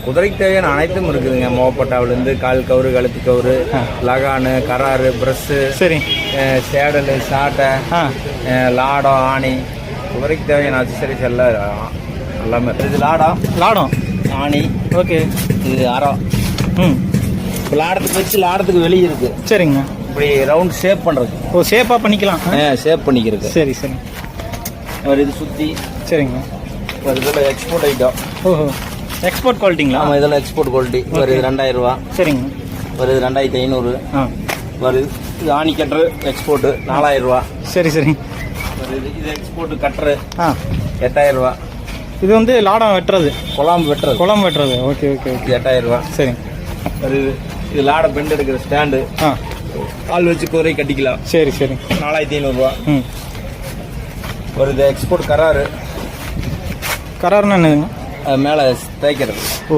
குதிரைக்கு தேவையான அனைத்தும் இருக்குதுங்க. மோப்பட்டாவிலேருந்து கால் கவுரு, கழுத்து கவுரு, லகானு, கராரு, ப்ரெஷ்ஷு, சரி, சேடலு, சாட்டை, லாடம், ஆணி, குதிரைக்கு தேவையான அக்சசரிஸ் எல்லாம் எல்லாமே. இது லாடம், ஆணி, ஓகே. இது அறம். லாடத்துக்கு வச்சு லாடத்துக்கு வெளியே இருக்குது. சரிங்க. இப்படி ரவுண்ட் ஷேப் பண்ணுறது. ஓ, ஷேப்பாக பண்ணிக்கலாம். ஷேப் பண்ணிக்கிறது. சரி சரி. ஒரு இது சுற்றி. சரிங்க. ஒரு இதில் எக்ஸ்போர்ட் ஐட்டம். ஓஹோ, எக்ஸ்போர்ட் குவாலிட்டிங்களா? ஆமாம், இதெல்லாம் எக்ஸ்போர்ட் குவாலிட்டி. ஒரு இது 2000 ரூபா. சரிங்க. ஒரு இது 2500. ஒரு இது ஆணி கட்டரு எக்ஸ்போர்ட்டு 4000 ரூபா. சரி சரி. ஒரு இது எக்ஸ்போர்ட் கட்டரு 8000 ரூபா. இது வந்து லாடம் வெட்டுறது, குழம்பு வெட்டுறது. Okay okay okay. 8000 ரூபா. சரி. ஒரு இது லாடம் பெண்ட் எடுக்கிற ஸ்டாண்டு, கால் வச்சு குதிரை கட்டிக்கலாம். சரி சரி. 4500 ரூபா. ஒரு இது எக்ஸ்போர்ட் கராருன்னா என்னதுங்க? மேலே தேய்க்கிறது. ஓ.